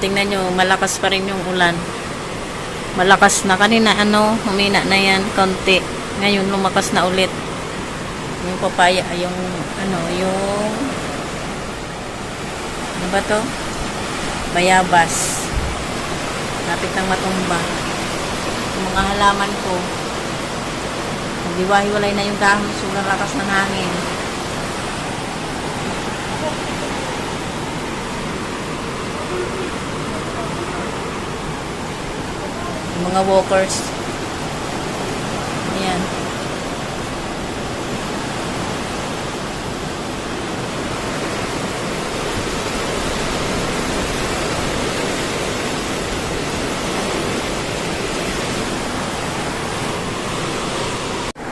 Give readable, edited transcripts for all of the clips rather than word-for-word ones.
tingnan nyo, malakas pa rin yung ulan. Malakas na. Kanina, humina na yan, konti. Ngayon, lumakas na ulit. Yung papaya, yung ano ba to? Bayabas. Lapit ng matumba. Yung mga halaman ko, naghiwa-hiwalay na yung dahon, sobrang lakas ng hangin. Yung mga walkers. Ayan.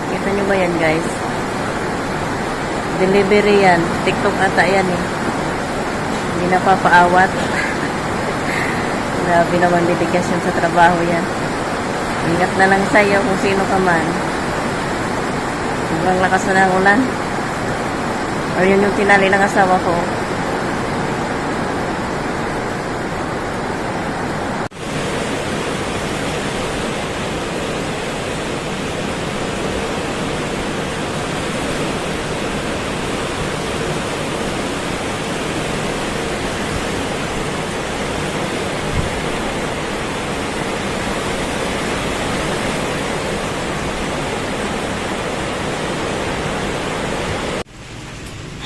Kita nyo ba yan, guys? Delivery yan. TikTok ata yan eh. Hindi napapaawat. Grabe naman dedikasyon sa trabaho yan. Ingat na lang sa'yo kung sino ka man. Sobrang lakas na ng ulan. Or yun yung tinali ng asawa ko.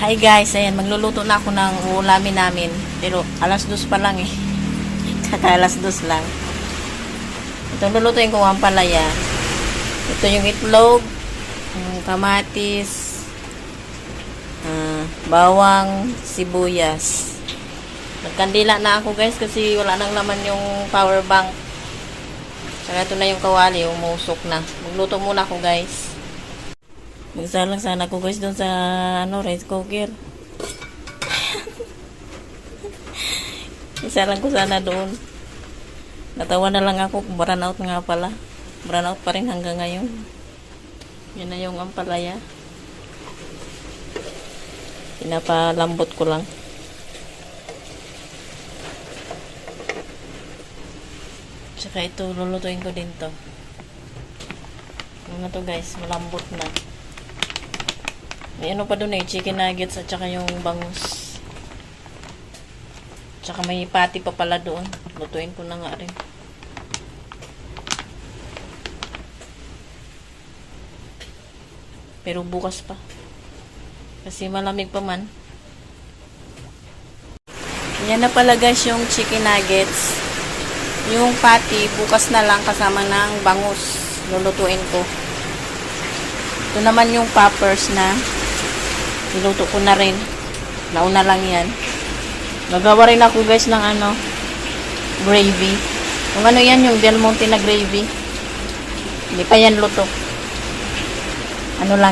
Hi guys, ayan, magluluto na ako ng ulamin namin. Pero alas 2 pa lang eh. Kaka alas 2 lang. Itong lulutuin ko ang palaya. Ito yung itlog, kamatis, bawang, sibuyas. Nagkandila na ako guys kasi wala nang laman yung power bank. Saka ito na yung kawali, umusok na. Magluto muna ako guys. Magsa lang sana ako guys doon sa rice cooker. Isa lang ko sana doon. Natawa na lang ako kung burn out nga pala. Burn out pa rin hanggang ngayon. Yan na yung ampalaya. Pinapalambot ko lang. Tsaka ito, lulutuin ko din to. Ano to guys, malambot na. May ano pa doon eh, chicken nuggets at saka yung bangus. Tsaka may pati pa pala doon. Lutuin ko na nga rin. Pero bukas pa. Kasi malamig pa man. Yan na pala guys yung chicken nuggets. Yung pati, bukas na lang kasama ng bangus. Lulutuin ko. Ito naman yung poppers na niluto ko na rin. Nauna lang yan. Nagawa rin ako guys ng gravy. Yung yan, yung Del Monte na gravy. Hindi pa yan luto.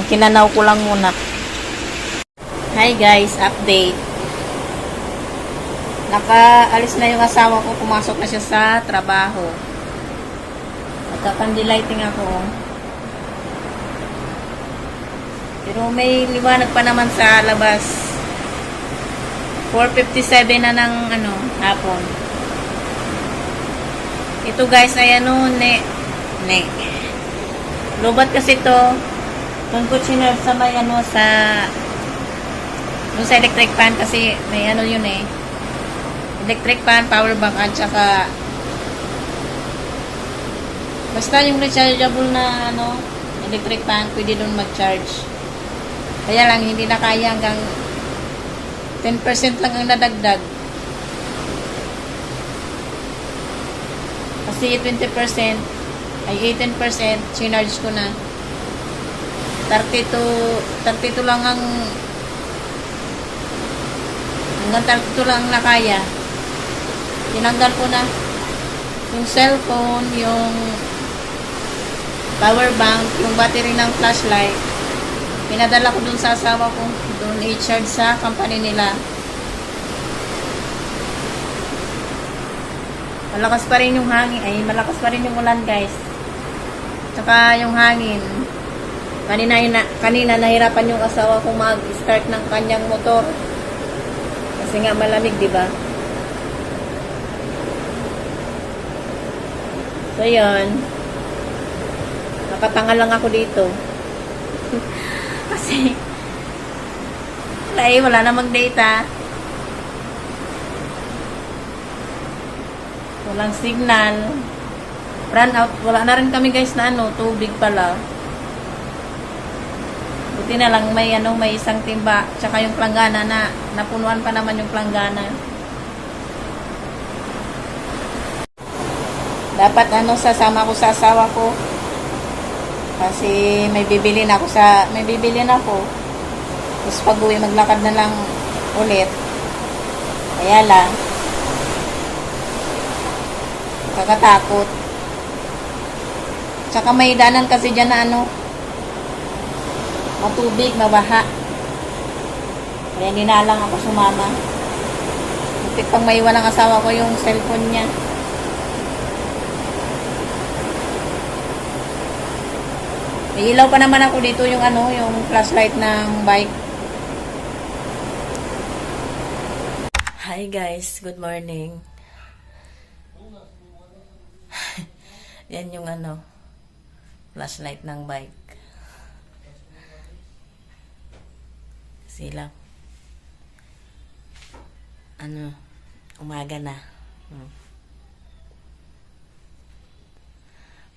Kinanaw ko lang muna. Hi guys, update. Nakaalis na yung asawa ko. Pumasok na siya sa trabaho. Nagka-candlelighting ako. Pero may liwanag pa naman sa labas. 4:57 na ng hapon. Ito guys ay lobat kasi to. Doon ko chinerve sa may sa electric pan kasi may yun eh. Electric pan, power bank at saka basta yung rechargeable na electric pan, pwede doon mag-charge. Kaya lang, hindi na kaya hanggang 10% lang ang nadagdag. Kasi 20% ay 18%, sinarge ko na. 32 lang hanggang 32 lang na kaya. Tinanggal ko na yung cellphone, yung power bank, yung battery ng flashlight. Pinadala ko dun sa asawa ko. Doon i-charge sa company nila. Malakas pa rin yung hangin. Malakas pa rin yung ulan guys. Tsaka yung hangin. Kanina nahirapan yung asawa ko mag-start ng kanyang motor. Kasi nga malamig, di ba? So, yun. Nakatanga lang ako dito. Kasi, wala namang data. Walang signal. Run out. Wala na rin kami guys na tubig pala. Buti na lang may isang timba. Tsaka yung planggana na napunuan pa naman yung planggana. Dapat sasama ko sa asawa ko. Kasi may bibili na ako. Tapos pag uwi, maglakad na lang ulit. Kaya lang, kakatakot. Tsaka may danan kasi dyan na matubig, mabaha. Kaya hindi na lang ako sumama. Kapit pang maiwan ang asawa ko yung cellphone niya. May ilaw pa naman ako dito yung yung flashlight ng bike. Hi guys, good morning. Yan yung flashlight ng bike. Sila. Umaga na.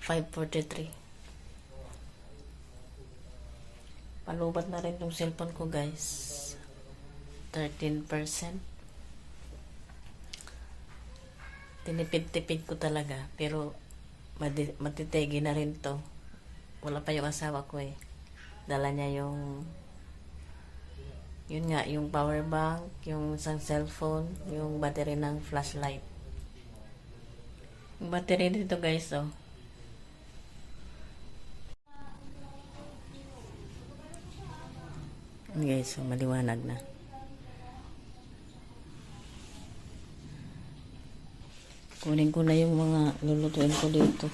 5:43. Palubat na rin yung cellphone ko guys. 13%. Tinipid-tipid ko talaga. Pero matitegi na rin to. Wala pa yung asawa ko Dala niya yun nga, yung power bank, yung isang cellphone, yung battery ng flashlight. Yung battery dito guys guys, maliwanag na. Kunin ko na yung mga lulutuin ko dito.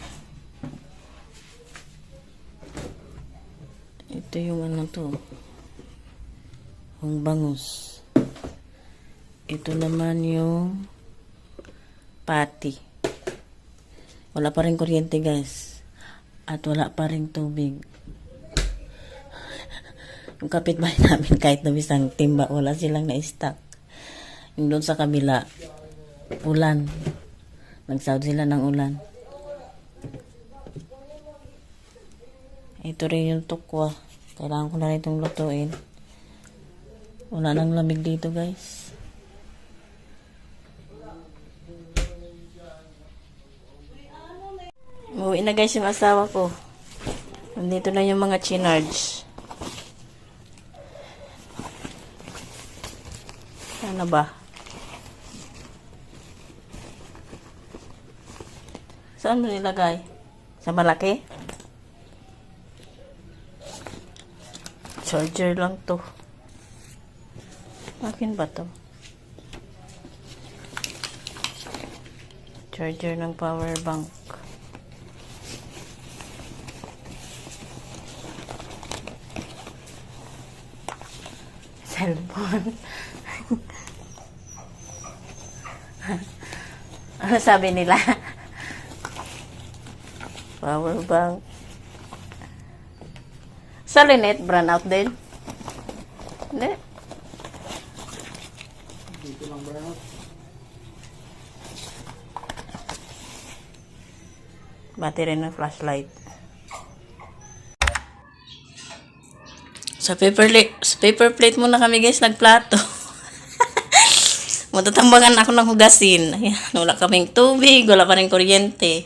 Ito yung yung bangus. Ito naman yung pati. Wala pa rin kuryente guys. At wala pa rin tubig. Yung kapitbahay namin kahit na bisang timba, wala silang na-stock. Yung doon sa kabila, ulan. Nagsahod sila ng ulan. Ito rin yung tukwa. Kailangan ko na rin itong lutuin. Wala nang lamig dito guys. Uwi na guys yung asawa ko. Nandito na yung mga chinards. Ano ba? Saan mo nilagay? Sa malaki? Charger lang to. Akin ba to? Charger ng power bank. Cellphone. Ano sabi nila? Power bank. Sa Lynette, brand out din? Hindi. Dito lang brand out. Battery ng flashlight. Sa paper plate muna kami guys nagplato. Matatambangan ako ng hugasin. Ayan, wala kaming tubig, wala pa rin kuryente.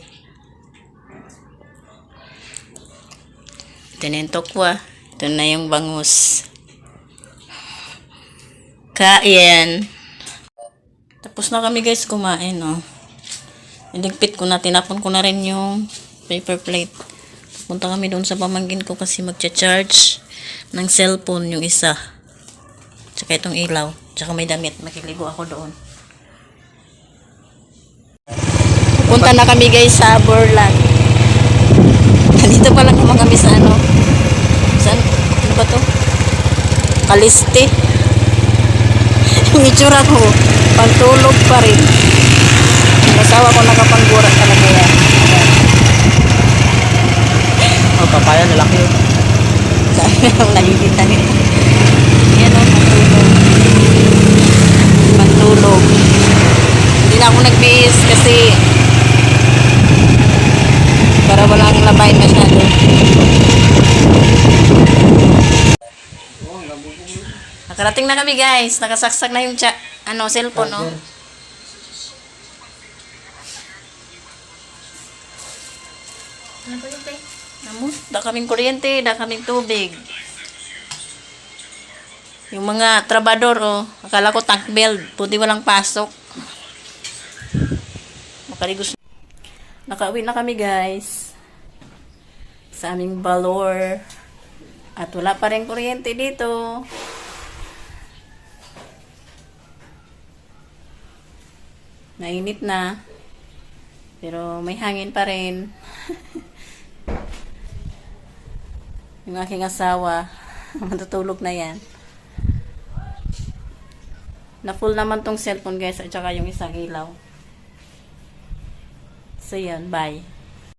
Ito na yung tokwa. Ito na yung bangus. Kain. Tapos na kami guys kumain, Iligpit ko na, tinapon ko na rin yung paper plate. Punta kami doon sa pamangkin ko kasi magcha-charge ng cellphone yung isa. Tsaka itong ilaw. Tsaka may damit. Makiligo ako doon. Punta na kami guys sa Borland. Dito pa lang naman kami sa Saan? Ano ba to? Kaliste. Yung itsura ko. Pantulog pa rin. Yung asawa ko nakapanggura talaga yan. Oh, papaya na laki. Sabi na nakikita nito. Yan o, pantulog. Pantulog. Hindi na ako nagbihis kasi para walang labay masyado. Nakarating na kami guys. Nakasaksak na yung cellphone no. Namut, da kaming kuryente, da kaming tubig. Yung mga trabador, oh, akala ko tank belt, buti walang pasok. Makaligos. Nakauwi na kami guys sa aming Balor. At wala pa rin kuryente dito. Mainit na. Pero may hangin pa rin. Yung aking asawa, matutulog na yan. Na full naman tong cellphone guys at saka yung isang ilaw. So yan, bye.